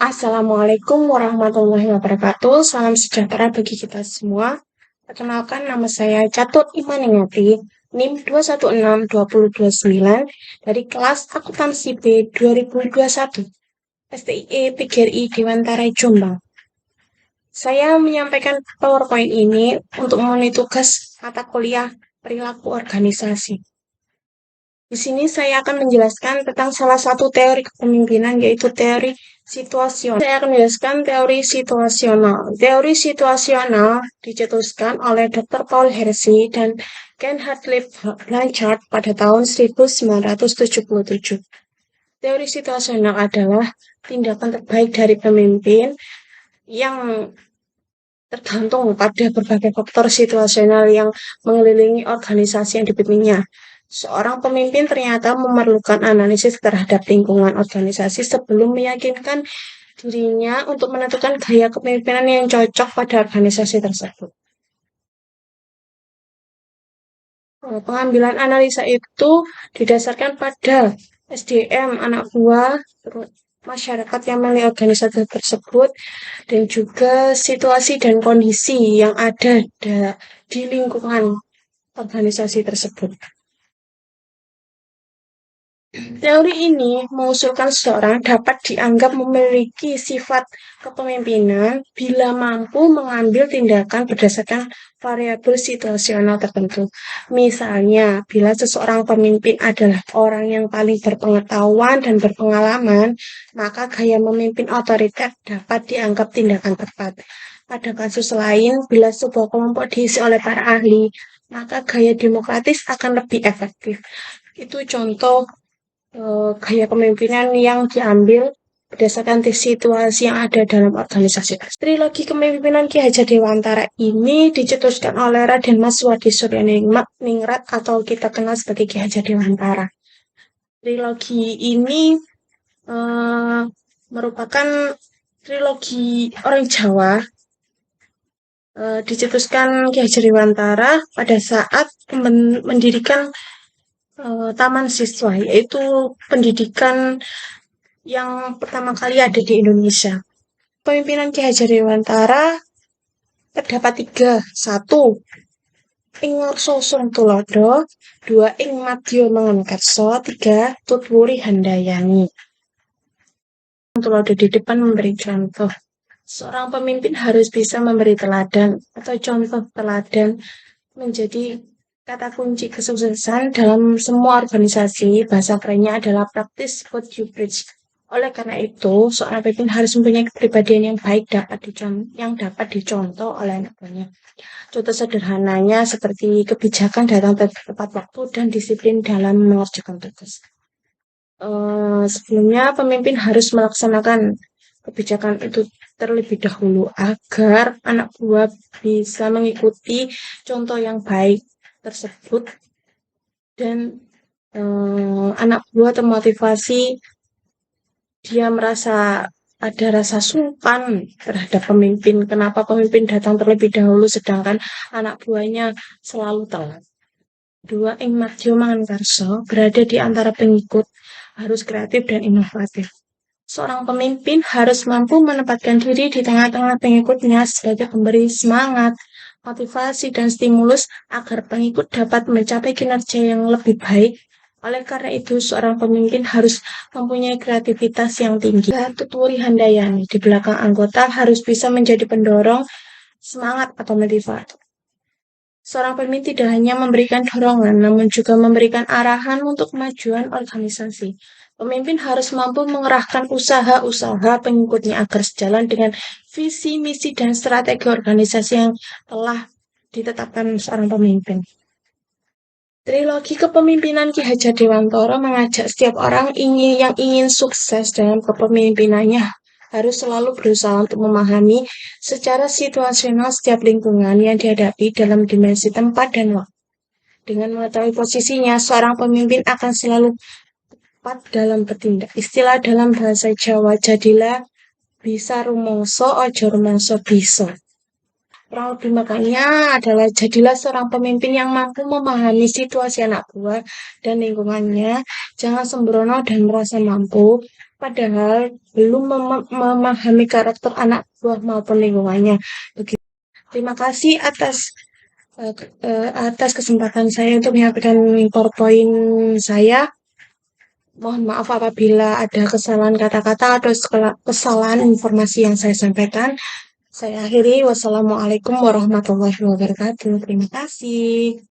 Assalamualaikum warahmatullahi wabarakatuh. Salam sejahtera bagi kita semua. Perkenalkan, nama saya Catut Imaningati, NIM 2162029 dari kelas Akuntansi B 2021, STIE PGRI Dewantara Jombang. Saya menyampaikan PowerPoint ini untuk memenuhi tugas mata kuliah perilaku organisasi. Di sini saya akan menjelaskan tentang salah satu teori kepemimpinan, yaitu teori situasional. Saya akan menjelaskan teori situasional. Teori situasional dicetuskan oleh Dr. Paul Hersey dan Ken Hartlib Blanchard pada tahun 1977. Teori situasional adalah tindakan terbaik dari pemimpin yang tergantung pada berbagai faktor situasional yang mengelilingi organisasi yang dipimpinnya. Seorang pemimpin ternyata memerlukan analisis terhadap lingkungan organisasi sebelum meyakinkan dirinya untuk menentukan gaya kepemimpinan yang cocok pada organisasi tersebut. Pengambilan analisa itu didasarkan pada SDM, anak buah, masyarakat yang memiliki organisasi tersebut, dan juga situasi dan kondisi yang ada di lingkungan organisasi tersebut. Teori ini mengusulkan seseorang dapat dianggap memiliki sifat kepemimpinan bila mampu mengambil tindakan berdasarkan variabel situasional tertentu. Misalnya, bila seseorang pemimpin adalah orang yang paling berpengetahuan dan berpengalaman, maka gaya memimpin otoriter dapat dianggap tindakan tepat. Pada kasus lain, bila sebuah kelompok diisi oleh para ahli, maka gaya demokratis akan lebih efektif. Itu contoh gaya kepemimpinan yang diambil berdasarkan situasi yang ada dalam organisasi. Trilogi kepemimpinan Ki Hajar Dewantara ini dicetuskan oleh Raden Mas Wadi Suryaningrat atau kita kenal sebagai Ki Hajar Dewantara. Trilogi ini merupakan trilogi orang Jawa. Dicetuskan Ki Hajar Dewantara pada saat mendirikan taman siswa, yaitu pendidikan yang pertama kali ada di Indonesia. Pemimpinan Ki Hajar Dewantara terdapat 3. 1. Ing Sosong Tulodo, 2. Ing Madya Mangunkerso, 3. Tutwuri Handayani. Tulodo di depan memberi contoh. Seorang pemimpin harus bisa memberi teladan atau contoh teladan menjadi kata kunci kesuksesan dalam semua organisasi. Bahasa kerennya adalah practice what you preach. Oleh karena itu, seorang pemimpin harus mempunyai kepribadian yang baik yang dapat dicontoh oleh anak buahnya. Contoh sederhananya seperti kebijakan datang tepat waktu dan disiplin dalam mengerjakan tugas. Sebelumnya, pemimpin harus melaksanakan kebijakan itu terlebih dahulu agar anak buah bisa mengikuti contoh yang baik tersebut dan anak buah termotivasi, dia merasa ada rasa sungkan terhadap pemimpin. Kenapa pemimpin datang terlebih dahulu sedangkan anak buahnya selalu telat. 2. Ing Madya Mangunkerso, berada di antara pengikut, harus kreatif dan inovatif. Seorang pemimpin harus mampu menempatkan diri di tengah-tengah pengikutnya sebagai pemberi semangat, motivasi, dan stimulus agar pengikut dapat mencapai kinerja yang lebih baik. Oleh karena itu, seorang pemimpin harus mempunyai kreativitas yang tinggi. Tutwuri Handayani, di belakang anggota harus bisa menjadi pendorong semangat atau motivator. Seorang pemimpin tidak hanya memberikan dorongan, namun juga memberikan arahan untuk kemajuan organisasi. Pemimpin harus mampu mengerahkan usaha-usaha pengikutnya agar sejalan dengan visi, misi, dan strategi organisasi yang telah ditetapkan seorang pemimpin. Trilogi kepemimpinan Ki Hajar Dewantara mengajak setiap orang yang ingin sukses dalam kepemimpinannya harus selalu berusaha untuk memahami secara situasional setiap lingkungan yang dihadapi dalam dimensi tempat dan waktu. Dengan mengetahui posisinya, seorang pemimpin akan selalu tepat dalam bertindak. Istilah dalam bahasa Jawa, jadilah bisa rumangsa, aja rumangsa bisa. Kurang lebih makanya adalah jadilah seorang pemimpin yang mampu memahami situasi anak buah dan lingkungannya. Jangan sembrono dan merasa mampu. padahal belum memahami karakter anak buah maupun lingkungannya. Begitu. Terima kasih atas kesempatan saya untuk menyampaikan PowerPoint saya. Mohon maaf apabila ada kesalahan kata-kata atau kesalahan informasi yang saya sampaikan. Saya akhiri. Wassalamualaikum warahmatullahi wabarakatuh. Terima kasih.